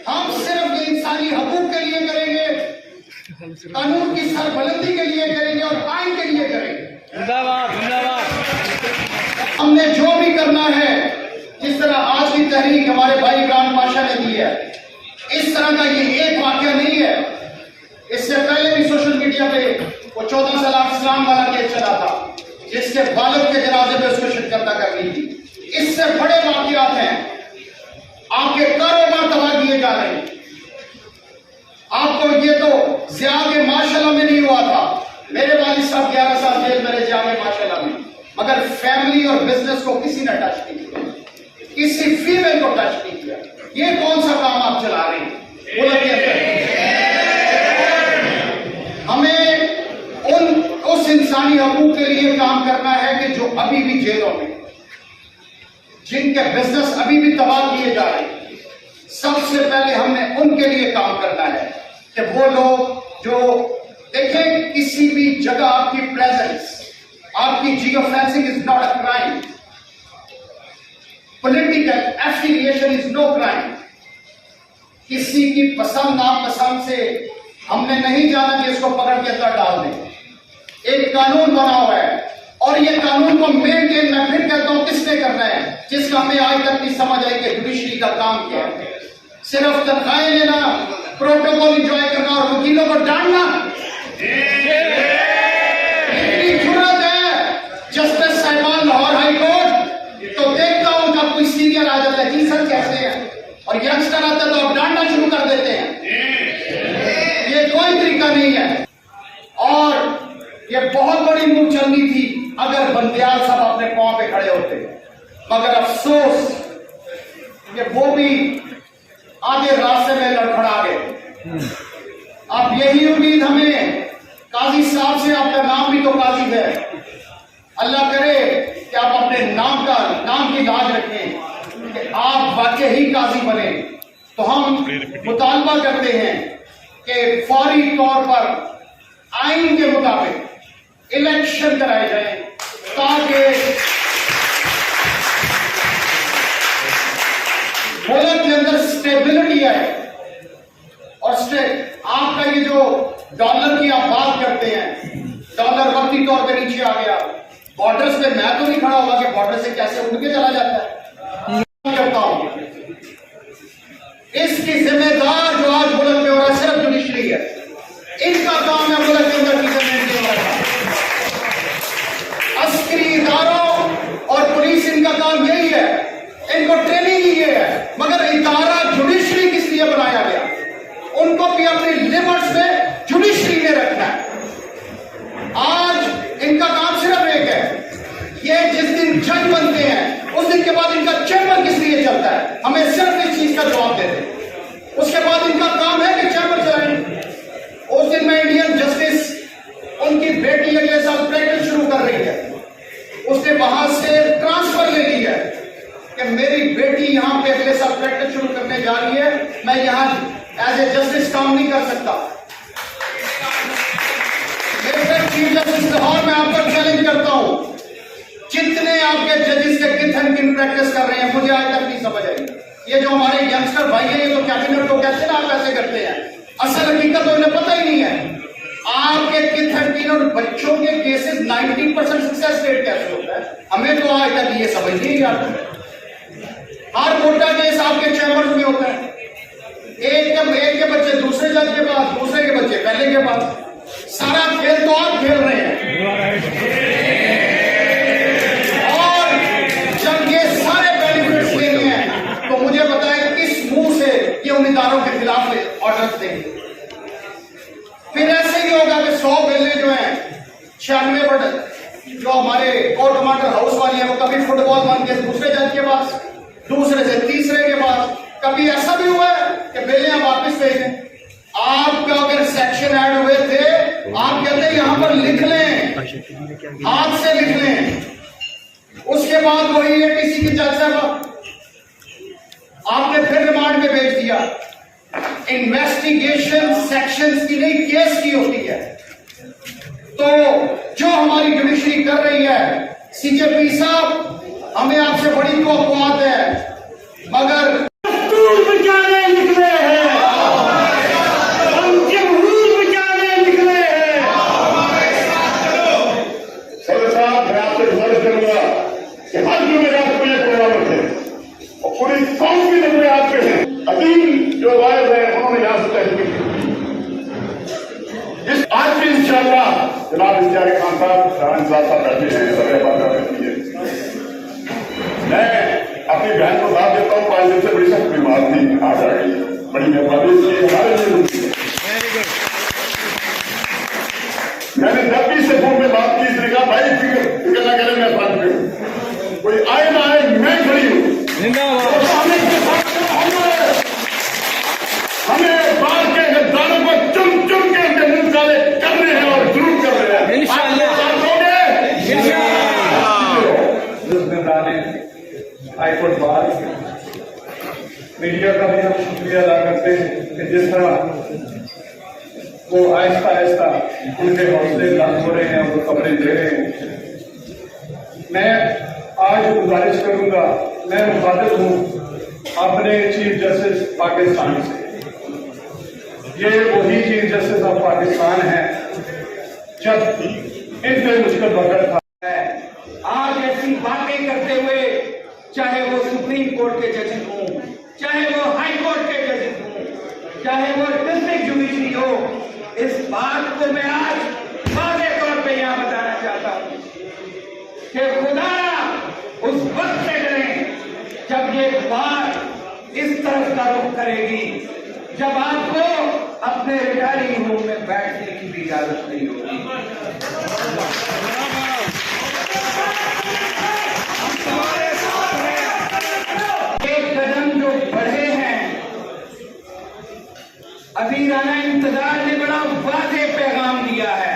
हम सिर्फ ये इंसानी हकूक के लिए करेंगे, कानून की सरबलंदी के लिए करेंगे और आइन के लिए करेंगे। जिंदाबाद जिंदाबाद। हमने जो भी करना है, जिस तरह आज की तहरीक हमारे भाई इमरान पाशा ने दी है, इस तरह का ये एक वाकया नहीं है। इससे पहले भी सोशल मीडिया पे वो 14 साल इस्लाम वाला केस चला था, जिसके वालिद के जनाजे में उसको शिरकत करनी थी। इससे बड़े वाकयात हैं। आपके कारोबार तबाह किए जा रहे हैं। आपको ये तो ज़ियाद माशाल्लाह में नहीं हुआ था। मेरे वालिद साहब 11 साल जेल में रहे ज़ियाद माशाल्लाह में, मगर फैमिली और बिजनेस को किसी ने टच नहीं किया, किसी फीमेल को टच नहीं किया। ये कौन सा काम आप चला रहे हैं मुल्क के अंदर? हमें उस इंसानी हकूक के लिए काम करना है कि जो अभी भी जेलों में, जिनके बिजनेस अभी भी तबाह किए जा रहे हैं, सबसे पहले हमने उनके लिए काम करना है कि वो लोग जो देखें, किसी भी जगह आपकी प्रेजेंस, आपकी geo fencing is not a crime, political affiliation is no crime. किसी की पसंद नापसंद से हमने नहीं जाना कि इसको पकड़ के अंदर डाल दें। एक कानून बना हुआ है और ये कानून को मेंटेन, मैं फिर कहता हूं, किसने करना है? जिसका हमें आज तक नहीं समझ आई कि जुडिशरी का काम क्या है। सिर्फ तनख्वाहें लेना, प्रोटोकॉल एंजॉय करना और वकीलों को डांटना। इतनी जरूरत है जस्टिस साहिबान लाहौर हाई कोर्ट, तो देखता हूं जब कोई सीनियर आ जाता है, जी सर कैसे हैं, और यंगस्टर आता है तो आप डांटना शुरू कर देते हैं। ये कोई तरीका नहीं है। और ये बहुत बड़ी मूव चलनी थी अगर बंदियाल साहब अपने पांव पे खड़े होते, मगर अफसोस कि वो भी आधे रास्ते में लड़खड़ा गए। अब यही उम्मीद हमें काजी साहब से, आपका नाम भी तो काजी है, अल्लाह करे कि आप अपने नाम की लाज रखें कि आप वाकई ही काजी बने। तो हम मुतालबा करते हैं कि फौरी तौर पर आइन के मुताबिक इलेक्शन कराए जाए ताकि मुल्क के अंदर स्टेबिलिटी आए। और आपका ये जो डॉलर की आप बात करते हैं, डॉलर वक्ती तौर पे नीचे आ गया, बॉर्डर्स पे मैं तो नहीं खड़ा होगा कि बॉर्डर से कैसे उड़ के चला जाता है। करता हूं इसकी जिम्मेदार जो आज मुल्क में हो रहा है सिर्फ जुडिशरी है। इनका काम है मुल्क के अंदर अस्करी इदारों और पुलिस, इनका काम यही है, इनको ट्रेनिंग ही ये है। मगर इदारा जुडिशरी किस लिए बनाया गया? उनको भी अपनी लिमिट्स में जुडिशरी ने रखना है। आज इनका काम सिर्फ एक है, ये जिस दिन जज बनते हैं उस दिन के बाद इनका चैम्बर किस लिए चलता है? हमें सिर्फ इस चीज का जवाब दे दें। उसके बाद इनका काम है कि चैम्बर चलाएं। उस दिन में इंडियन जस्टिस, उनकी बेटी अगले साल प्रैक्टिस शुरू कर रही है, उसने वहां से ट्रांसफर ले ली है कि मेरी बेटी यहां पे अगले साल प्रैक्टिस शुरू करने जा रही है, मैं यहां एज ए जस्टिस काम नहीं कर सकता। चीफ जस्टिस लाहौर में आपको चैलेंज करता हूं, जितने आपके जजेस के कितन किन प्रैक्टिस कर रहे हैं, मुझे आज तक नहीं समझ आई। ये जो हमारे यंगस्टर भाई हैं, ये तो कैबिनेट को कैसे ना कैसे करते हैं, असल हकीकत तो इन्हें पता ही नहीं है। आपके कितन और बच्चों के केसेस 90% सक्सेस रेट कैसे होता है, हमें तो आज तक ये समझ नहीं आता। हर मोटा केस आपके चैम्बर्स में होता है, एक के बच्चे दूसरे जज के पास, दूसरे के बच्चे पहले के पास। सारा खेल तो आप खेल रहे हैं। और जब ये सारे बेनिफिट्स लेने हैं तो मुझे बताएं किस मुंह से ये उम्मीदवारों के खिलाफ ऑर्डर देंगे? फिर ऐसे ही होगा कि 100 बिलें जो हैं 96 जो हमारे कोर्ट कमांडर हाउस वाली है, वो कभी फुटबॉल बन के दूसरे जज के पास, दूसरे से तीसरे के पास। कभी ऐसा भी हुआ है कि बिलें आप वापिस भेजें। आपका अगर सेक्शन ऐड हुए थे, आप कहते हैं यहां पर लिख लें, हाथ से लिख लें। उसके बाद वही एटीसी की जज साहब आपने फिर रिमांड में भेज दिया। इन्वेस्टिगेशन सेक्शंस की नहीं, केस की होती है। तो जो हमारी जुडिशरी कर रही है, सीजेपी साहब, हमें आपसे बड़ी तवक्कुआत है, मगर लिख रहे हैं जो वायद है उन्होंने यहाँ से तय की। इस आज भी इंशाअल्लाह जनाब इख्तियार खान साहब शाहन साहब बैठे हैं, सभी बात बैठी है। मैं अपनी बहन को साथ देता हूँ, 5 दिन से बड़ी सख्त बीमार थी, आज आ गई, बड़ी मेहरबानी की हमारे लिए। मैंने जब भी इससे फोन में बात की, इसने कहा भाई फिक्र ना करें, मैं साथ में कोई आए ना आए मैं खड़ी हूँ। हमें बाहर के गद्दारों को चुन चुन के उनके मुंह काले कर रहे हैं और जरूर कर रहे हैं। हाईकोर्ट बार मीडिया का भी हम शुक्रिया अदा करते हैं कि जिस तरह वो आहिस्ता आहिस्ता उनके हौसले बुलंद हो रहे हैं, वो खबरें दे रहे हैं। मैं आज गुजारिश करूंगा, मैं मुखातिब हूं अपने चीफ जस्टिस पाकिस्तान से। ये वही चीफ जस्टिस ऑफ पाकिस्तान है जब इन पे मुश्किल वक्त था। आज ऐसी बातें करते हुए, चाहे वो सुप्रीम कोर्ट के जजेस हों, चाहे वो हाई कोर्ट के जजेस हों, चाहे वो डिस्ट्रिक्ट जुडिशरी हो, इस बात को मैं आज वाज़े तौर पे यहां बताना चाहता हूं कि खुदा उस वक्त से डरें जब ये बात इस तरफ का रुख करेगी, जब आपको अपने रिटायरिंग होम में बैठने की भी इजाजत नहीं होगी। अभी राना इंतजार ने बड़ा वाज़े पैगाम दिया है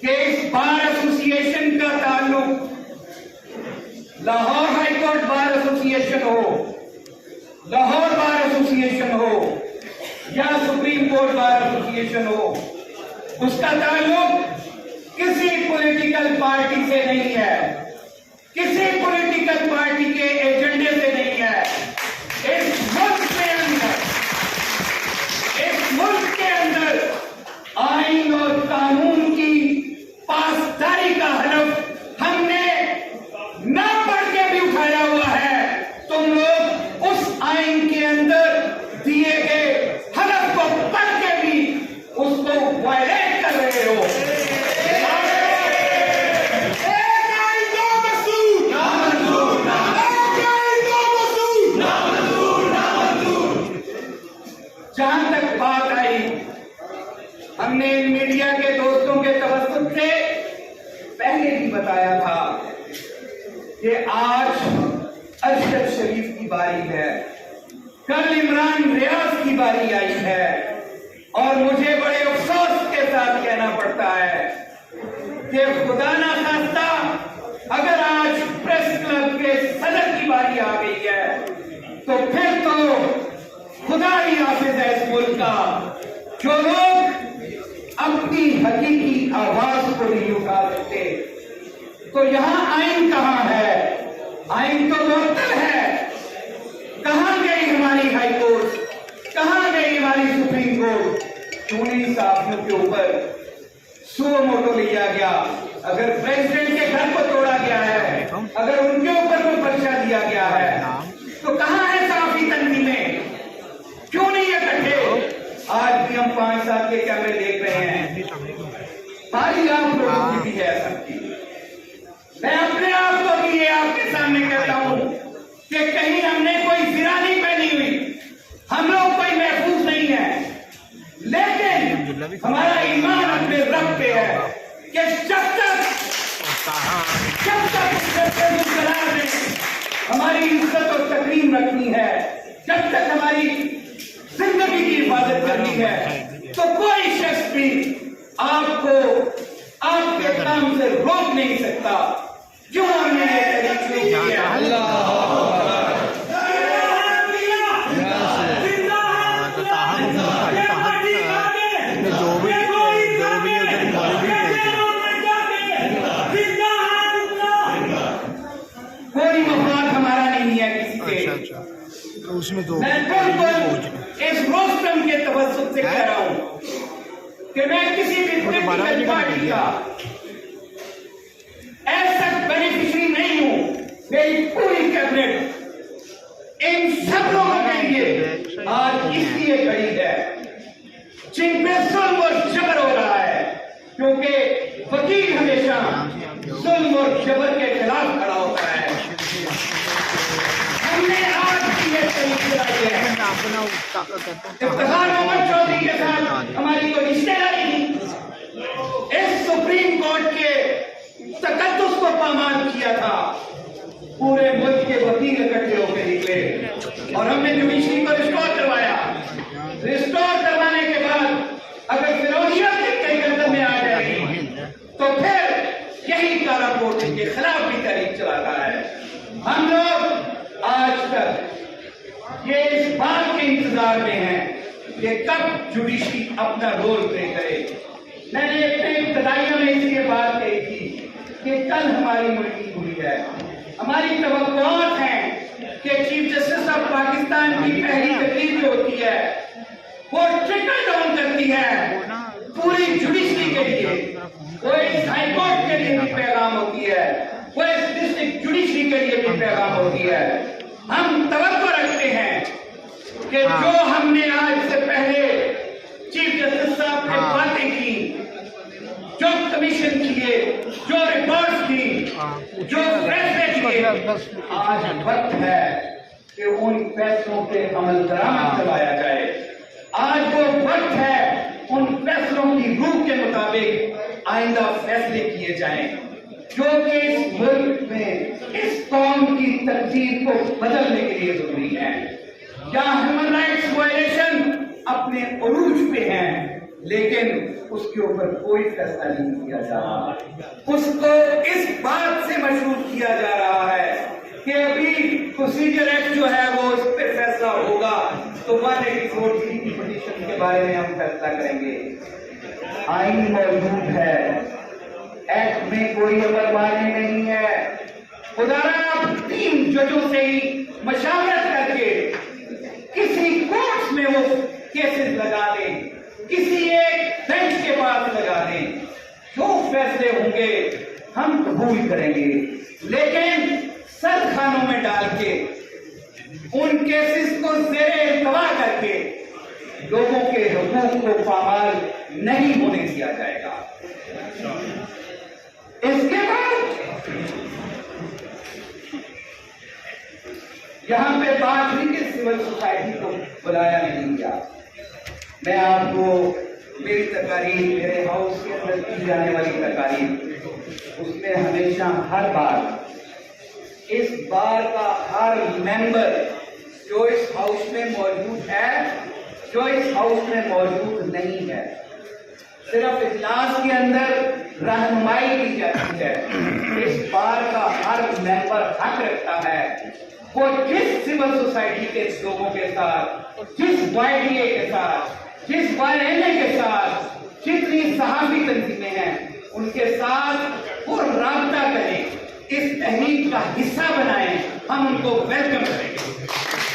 कि इस बार एसोसिएशन का ताल्लुक लाहौर हाईकोर्ट बार एसोसिएशन हो, लाहौर बार एसोसिएशन हो या सुप्रीम कोर्ट बार एसोसिएशन हो, उसका ताल्लुक किसी पॉलिटिकल पार्टी से नहीं है, किसी पॉलिटिकल पार्टी के एजेंडे से नहीं है। इस मुल्क के अंदर आइन और कानून की पासदारी का हलफ हमने न पढ़ के भी उठाया हुआ है। तुम लोग उस आइन के अंदर दिए गए हलफ को पढ़ के भी उसको वायलेट कर रहे हो। जहां तक बात आई, हमने मीडिया के दोस्तों के तवज्जुह से पहले भी बताया था कि आज अरशद शरीफ की बारी है, कल इमरान रियाज की बारी आई है, और मुझे बड़े अफसोस के साथ कहना पड़ता है कि खुदा ना खास्ता अगर आज प्रेस क्लब के सदर की बारी आ गई है तो फिर तो खुदा ही हाफिज है इस मुल्क का, जो लोग अपनी हकीकी आवाज को नहीं उठा सकते। तो यहां आइन कहां है? आइन तो मुअत्तल है। कहां गई हमारी हाई कोर्ट, कहां गई हमारी सुप्रीम कोर्ट? क्यों नहीं साथियों के ऊपर सुओ मोटो लिया गया? अगर प्रेसिडेंट के घर को तोड़ा गया है, अगर उनके ऊपर कोई पर्चा दिया गया है, तो कहां है साफी तंजीमें? क्यों नहीं इकट्ठे? आज भी हम 5 साल के कैमरे देख रहे हैं, बारी आप लोगों की भी है सबकी। मैं अपने आप को भी ये आपके सामने कहता हूं कि कहीं हमने कोई जिरा नहीं पहनी हुई, हम लोग कोई महफूज नहीं है, लेकिन हमारा ईमान अपने रब पे है कि जब तक हमारी इज्जत और तकरीम रखनी है, जब तक हमारी जिंदगी की हिफाजत करनी है, तो कोई शख्स भी आपको आपके काम से रोक नहीं सकता। क्यों हमने ये किया? कोई मफाद हमारा नहीं है किसी के। तो उसमें दो मैं इस रोस्टम के तवज्जुह से कह रहा हूं कि मैं किसी भी पॉलिटिकल पार्टी का ऐसा बेनिफिशियरी नहीं हूं। मेरी पूरी कैबिनेट इन सब लोगों के लिए आज इसलिए खड़ी है, जिन पे जुल्म और जबर हो रहा है, क्योंकि वकील हमेशा जुल्म और जबर के खिलाफ खड़ा होता है। हमने आज भी ये तरीके चलाई है। इफ्तिखार मोहम्मद चौधरी के साथ हमारी कोई रिश्तेदारी नहीं। इस सुप्रीम कोर्ट के तकद्दुस को पामाल किया था। पूरे मुल्क के वकील इकट्ठे होकर निकले और हमने जुडिशरी को रिस्टोर करवाया। रिस्टोर करवाने के बाद अगर फिरौतियत कई कदम में आ जाएगी तो फिर यही काला कोर्ट के खिलाफ भी तहरीक चलाता है। हम लोग आज तक ये इस बात के इंतजार में हैं कि कब जुडिशरी अपना रोल प्ले करे। मैंने अपने इब्तदाइया में इसलिए बात कही थी कि कल हमारी मीटिंग हुई है। हमारी तवक्कुआत हैं कि चीफ जस्टिस ऑफ पाकिस्तान की पहली तकरीर जो होती है वो ट्रिकल डाउन करती है पूरी जुडिशरी के लिए, वो इस हाईकोर्ट के लिए भी पैगाम होती है, वो इस डिस्ट्रिक्ट जुडिशरी के लिए भी पैगाम होती है। हम तवक्को रखते हैं कि जो हमने आज से पहले चीफ जस्टिस साहब ने बातें की, जो कमीशन किए, जो रिपोर्ट्स की, जो फैसले किए, आज वक्त है कि उन फैसलों पे अमल दरामद करवाया जाए। आज वो वक्त है उन फैसलों की रूह के मुताबिक आइंदा फैसले किए जाएं, जो कि इस मुल्क में इस कौम की तकदीर को बदलने के लिए जरूरी है। क्या ह्यूमन राइट्स वायलेशन अपने उरूज पे हैं, लेकिन उसके ऊपर कोई फैसला नहीं किया जा रहा। उसको इस बात से मशहूर किया जा रहा है कि अभी प्रोसीजर एक्ट जो है वो उस पर फैसला होगा तो 184 की पिटीशन के बारे में हम फैसला करेंगे। आईन मौजूद है, एक्ट में कोई अमल माने नहीं है। खुदारा आप 3 जजों से ही मशावरत करके किसी कोर्ट में वो केसेस लगा दें, किसी एक बेंच के पास लगा दें, जो फैसले होंगे हम कबूल करेंगे, लेकिन सर खानों में डाल के उन केसेस को ज़ेरे इल्तवा करके लोगों के हुकूक को पामाल नहीं होने दिया जाएगा। इसके बाद यहां पे बात हुई कि सिविल सोसाइटी को बुलाया नहीं गया। मैं आपको मेरी तकारीर, मेरे हाउस के अंदर की जाने वाली तकारीर, उसमें हमेशा हर बार इस बार का हर मेंबर जो इस हाउस में मौजूद है, जो इस हाउस में मौजूद नहीं है, सिर्फ इजलास के अंदर रहनुमाई की जाती है। इस बार का हर मेंबर हक रखता है वो जिस सिविल सोसाइटी के लोगों के साथ, जिस YDA के साथ, जिस YNA के साथ, जितनी सहाफी तंजीमें हैं उनके साथ वो राब्ता करें, इस तहरीक का हिस्सा बनाएं, हम उनको वेलकम करेंगे।